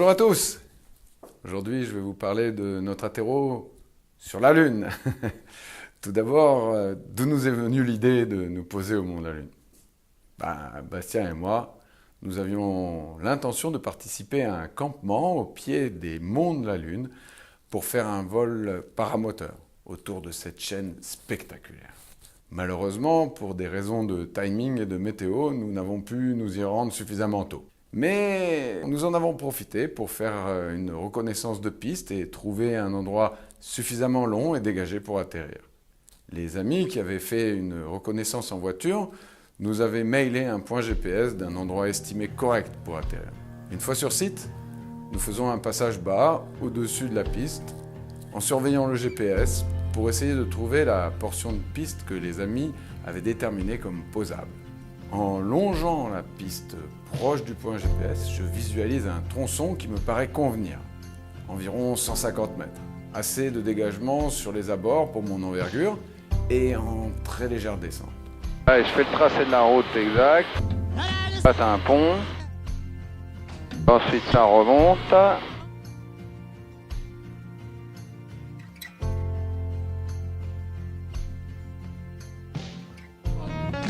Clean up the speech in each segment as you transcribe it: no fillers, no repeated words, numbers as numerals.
Bonjour à tous. Aujourd'hui, je vais vous parler de notre atterro sur la Lune. Tout d'abord, d'où nous est venue l'idée de nous poser au mont de la Lune? Bastien et moi, nous avions l'intention de participer à un campement au pied des monts de la Lune pour faire un vol paramoteur autour de cette chaîne spectaculaire. Malheureusement, pour des raisons de timing et de météo, nous n'avons pu nous y rendre suffisamment tôt. Mais nous en avons profité pour faire une reconnaissance de piste et trouver un endroit suffisamment long et dégagé pour atterrir. Les amis qui avaient fait une reconnaissance en voiture nous avaient mailé un point GPS d'un endroit estimé correct pour atterrir. Une fois sur site, nous faisons un passage bas au-dessus de la piste en surveillant le GPS pour essayer de trouver la portion de piste que les amis avaient déterminée comme posable. En longeant la piste proche du point GPS, je visualise un tronçon qui me paraît convenir, environ 150 mètres. Assez de dégagement sur les abords pour mon envergure et en très légère descente. Allez, je fais le tracé de la route exact. Je passe un pont. Ensuite, ça remonte.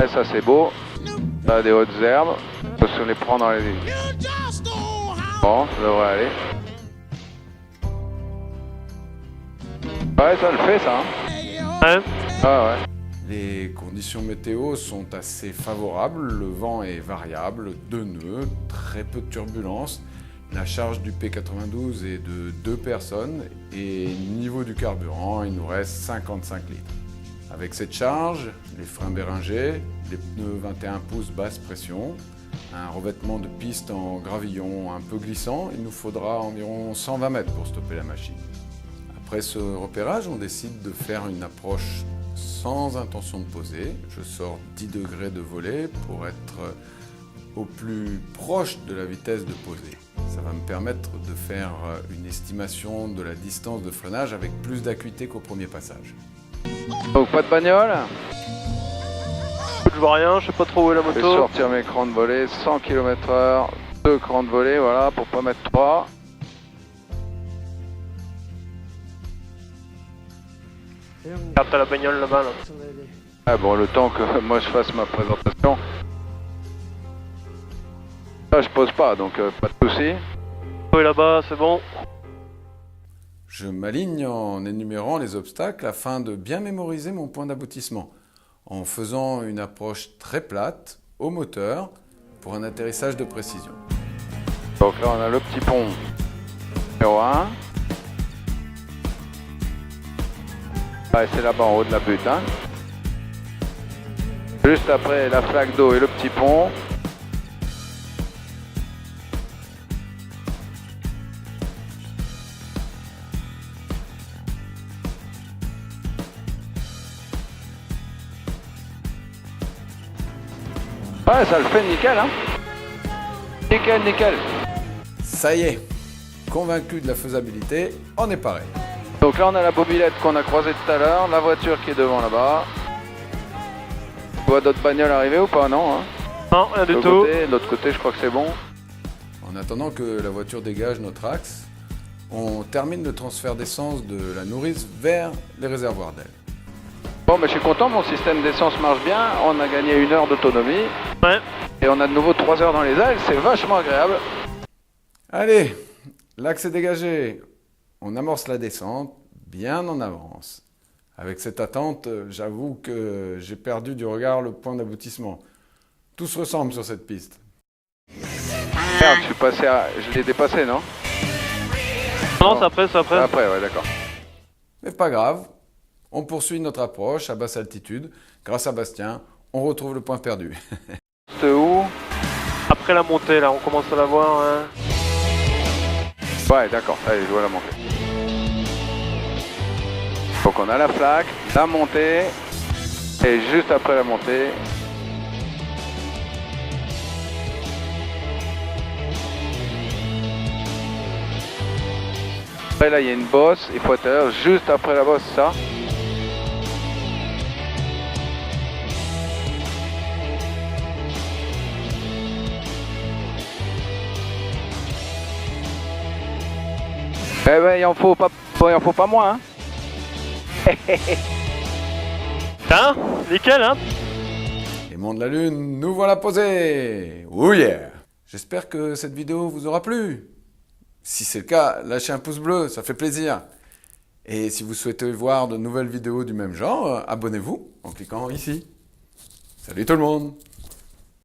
Et ça, c'est beau. Ça a des hautes herbes. On peut se les prendre dans les lignes. Bon, ça devrait aller. Ouais, ça le fait, ça. Ouais. Ah ouais. Les conditions météo sont assez favorables, le vent est variable, 2 nœuds, très peu de turbulences. La charge du P92 est de 2 personnes et niveau du carburant, il nous reste 55 litres. Avec cette charge, les freins Béringer, les pneus 21 pouces basse pression, un revêtement de piste en gravillon un peu glissant, il nous faudra environ 120 mètres pour stopper la machine. Après ce repérage, on décide de faire une approche sans intention de poser. Je sors 10 degrés de volée pour être au plus proche de la vitesse de poser. Ça va me permettre de faire une estimation de la distance de freinage avec plus d'acuité qu'au premier passage. Donc pas de bagnole. Je vois rien, je sais pas trop où est la Je vais moto. sortir mes crans de volée, 100 km/h, 2 crans de volée, voilà, pour pas mettre 3. Regarde, t'as la bagnole là-bas. Là. Ah bon, le temps que moi je fasse ma présentation. Là, je pose pas, donc pas de soucis. Où est là-bas, c'est bon. Je m'aligne en énumérant les obstacles afin de bien mémoriser mon point d'aboutissement, en faisant une approche très plate au moteur pour un atterrissage de précision. Donc là, on a le petit pont numéro 1. Ouais, c'est là-bas en haut de la butte. Hein. Juste après la flaque d'eau et le petit pont. Ouais, ça le fait nickel, hein. Nickel, nickel. Ça y est, convaincu de la faisabilité, on est paré. Donc là, on a la mobilette qu'on a croisée tout à l'heure, la voiture qui est devant là-bas. Tu vois d'autres bagnoles arriver ou pas? Non, hein. Non, rien du tout. De l'autre côté, je crois que c'est bon. En attendant que la voiture dégage notre axe, on termine le transfert d'essence de la nourrice vers les réservoirs d'aile. Bon, mais je suis content, mon système d'essence marche bien. On a gagné 1 heure d'autonomie. Ouais. Et on a de nouveau 3 heures dans les ailes, c'est vachement agréable. Allez, l'axe est dégagé. On amorce la descente, bien en avance. Avec cette attente, j'avoue que j'ai perdu du regard le point d'aboutissement. Tout se ressemble sur cette piste. Merde, je l'ai dépassé, non? Non, c'est après, c'est après. Après, ouais, d'accord. Mais pas grave, on poursuit notre approche à basse altitude. Grâce à Bastien, on retrouve le point perdu. C'est où? Après la montée, là, on commence à la voir. Hein. Ouais, d'accord, allez, je vois la montée. Donc on a la flaque, la montée, et juste après la montée, après là il y a une bosse, il faut atterrir juste après la bosse, ça. Eh ben, il en faut pas moins, hein. Hein? Nickel, hein? Les monts de la Lune, nous voilà posés. Oh yeah! J'espère que cette vidéo vous aura plu. Si c'est le cas, lâchez un pouce bleu, ça fait plaisir. Et si vous souhaitez voir de nouvelles vidéos du même genre, abonnez-vous en cliquant ici. Salut tout le monde!